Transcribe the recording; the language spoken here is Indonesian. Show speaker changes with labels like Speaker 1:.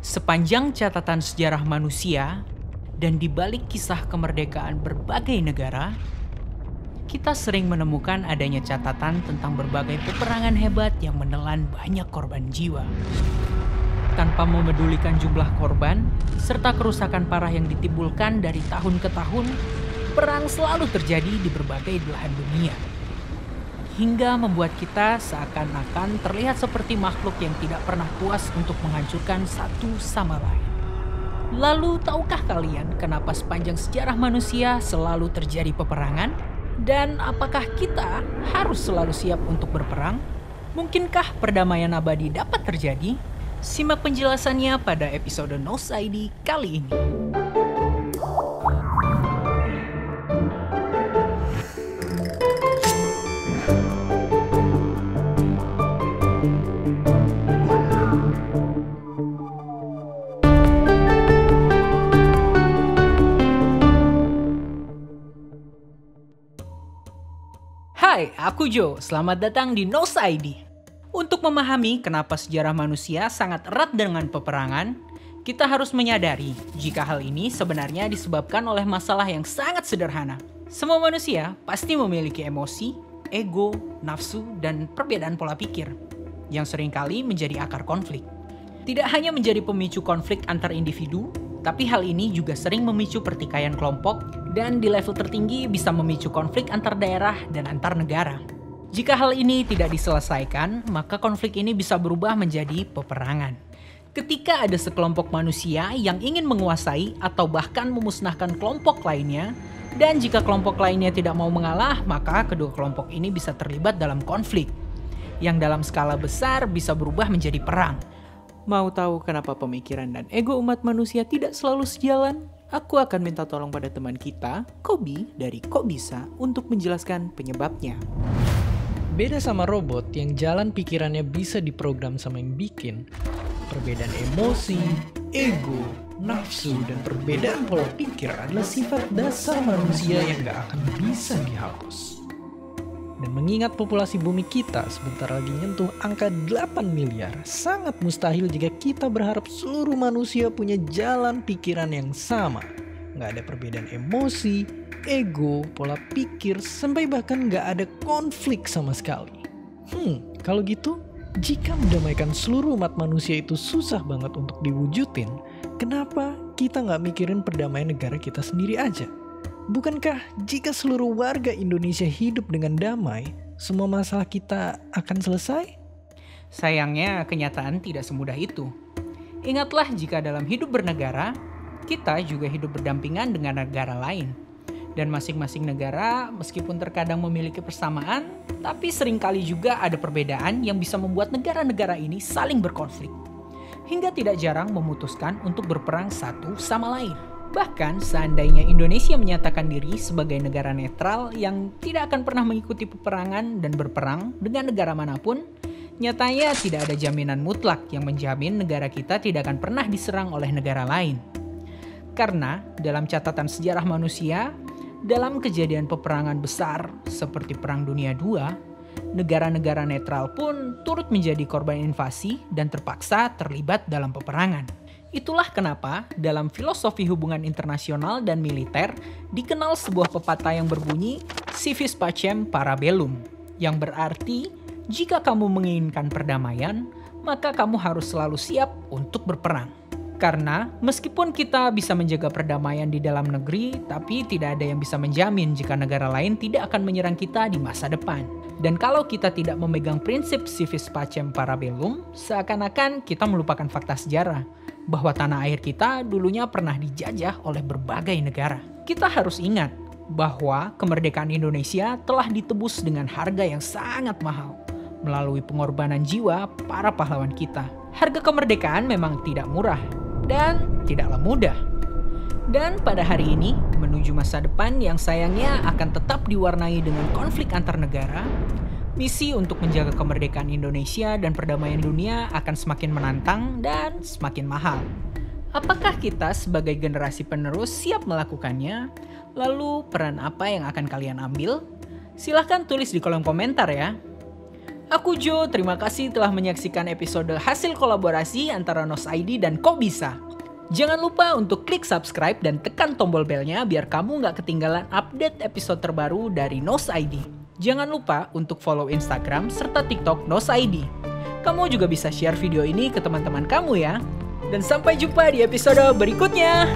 Speaker 1: Sepanjang catatan sejarah manusia dan di balik kisah kemerdekaan berbagai negara, kita sering menemukan adanya catatan tentang berbagai peperangan hebat yang menelan banyak korban jiwa. Tanpa memedulikan jumlah korban serta kerusakan parah yang ditimbulkan dari tahun ke tahun, perang selalu terjadi di berbagai belahan dunia. Hingga membuat kita seakan-akan terlihat seperti makhluk yang tidak pernah puas untuk menghancurkan satu sama lain. Lalu, tahukah kalian kenapa sepanjang sejarah manusia selalu terjadi peperangan? Dan apakah kita harus selalu siap untuk berperang? Mungkinkah perdamaian abadi dapat terjadi? Simak penjelasannya pada episode Nos ID kali ini. Hai, aku Joe. Selamat datang di Nos ID. Untuk memahami kenapa sejarah manusia sangat erat dengan peperangan, kita harus menyadari jika hal ini sebenarnya disebabkan oleh masalah yang sangat sederhana. Semua manusia pasti memiliki emosi, ego, nafsu, dan perbedaan pola pikir yang seringkali menjadi akar konflik. Tidak hanya menjadi pemicu konflik antar individu, tapi hal ini juga sering memicu pertikaian kelompok dan di level tertinggi bisa memicu konflik antar daerah dan antar negara. Jika hal ini tidak diselesaikan, maka konflik ini bisa berubah menjadi peperangan. Ketika ada sekelompok manusia yang ingin menguasai atau bahkan memusnahkan kelompok lainnya, dan jika kelompok lainnya tidak mau mengalah, maka kedua kelompok ini bisa terlibat dalam konflik, yang dalam skala besar bisa berubah menjadi perang. Mau tahu kenapa pemikiran dan ego umat manusia tidak selalu sejalan? Aku akan minta tolong pada teman kita, Kobi dari Kok Bisa, untuk menjelaskan penyebabnya.
Speaker 2: Beda sama robot yang jalan pikirannya bisa diprogram sama yang bikin, perbedaan emosi, ego, nafsu, dan perbedaan pola pikir adalah sifat dasar manusia yang gak akan bisa dihapus. Dan mengingat populasi bumi kita sebentar lagi nyentuh angka 8 miliar, sangat mustahil jika kita berharap seluruh manusia punya jalan pikiran yang sama. Nggak ada perbedaan emosi, ego, pola pikir, sampai bahkan nggak ada konflik sama sekali. Kalau gitu, jika mendamaikan seluruh umat manusia itu susah banget untuk diwujudin, kenapa kita nggak mikirin perdamaian negara kita sendiri aja? Bukankah jika seluruh warga Indonesia hidup dengan damai, semua masalah kita akan selesai?
Speaker 1: Sayangnya, kenyataan tidak semudah itu. Ingatlah jika dalam hidup bernegara, kita juga hidup berdampingan dengan negara lain. Dan masing-masing negara, meskipun terkadang memiliki persamaan, tapi seringkali juga ada perbedaan yang bisa membuat negara-negara ini saling berkonflik. Hingga tidak jarang memutuskan untuk berperang satu sama lain. Bahkan seandainya Indonesia menyatakan diri sebagai negara netral yang tidak akan pernah mengikuti peperangan dan berperang dengan negara manapun, nyatanya tidak ada jaminan mutlak yang menjamin negara kita tidak akan pernah diserang oleh negara lain. Karena dalam catatan sejarah manusia, dalam kejadian peperangan besar seperti Perang Dunia II, negara-negara netral pun turut menjadi korban invasi dan terpaksa terlibat dalam peperangan. Itulah kenapa dalam filosofi hubungan internasional dan militer dikenal sebuah pepatah yang berbunyi si vis pacem para bellum, yang berarti jika kamu menginginkan perdamaian, maka kamu harus selalu siap untuk berperang. Karena meskipun kita bisa menjaga perdamaian di dalam negeri, tapi tidak ada yang bisa menjamin jika negara lain tidak akan menyerang kita di masa depan. Dan kalau kita tidak memegang prinsip si vis pacem para bellum, seakan-akan kita melupakan fakta sejarah bahwa tanah air kita dulunya pernah dijajah oleh berbagai negara. Kita harus ingat bahwa kemerdekaan Indonesia telah ditebus dengan harga yang sangat mahal melalui pengorbanan jiwa para pahlawan kita. Harga kemerdekaan memang tidak murah dan tidaklah mudah. Dan pada hari ini, menuju masa depan yang sayangnya akan tetap diwarnai dengan konflik antar negara, misi untuk menjaga kemerdekaan Indonesia dan perdamaian dunia akan semakin menantang dan semakin mahal. Apakah kita sebagai generasi penerus siap melakukannya? Lalu peran apa yang akan kalian ambil? Silahkan tulis di kolom komentar ya. Aku Jo, terima kasih telah menyaksikan episode hasil kolaborasi antara Nos ID dan Kok Bisa. Jangan lupa untuk klik subscribe dan tekan tombol belnya biar kamu nggak ketinggalan update episode terbaru dari Nos ID. Jangan lupa untuk follow Instagram serta TikTok Nos ID. Kamu juga bisa share video ini ke teman-teman kamu ya. Dan sampai jumpa di episode berikutnya.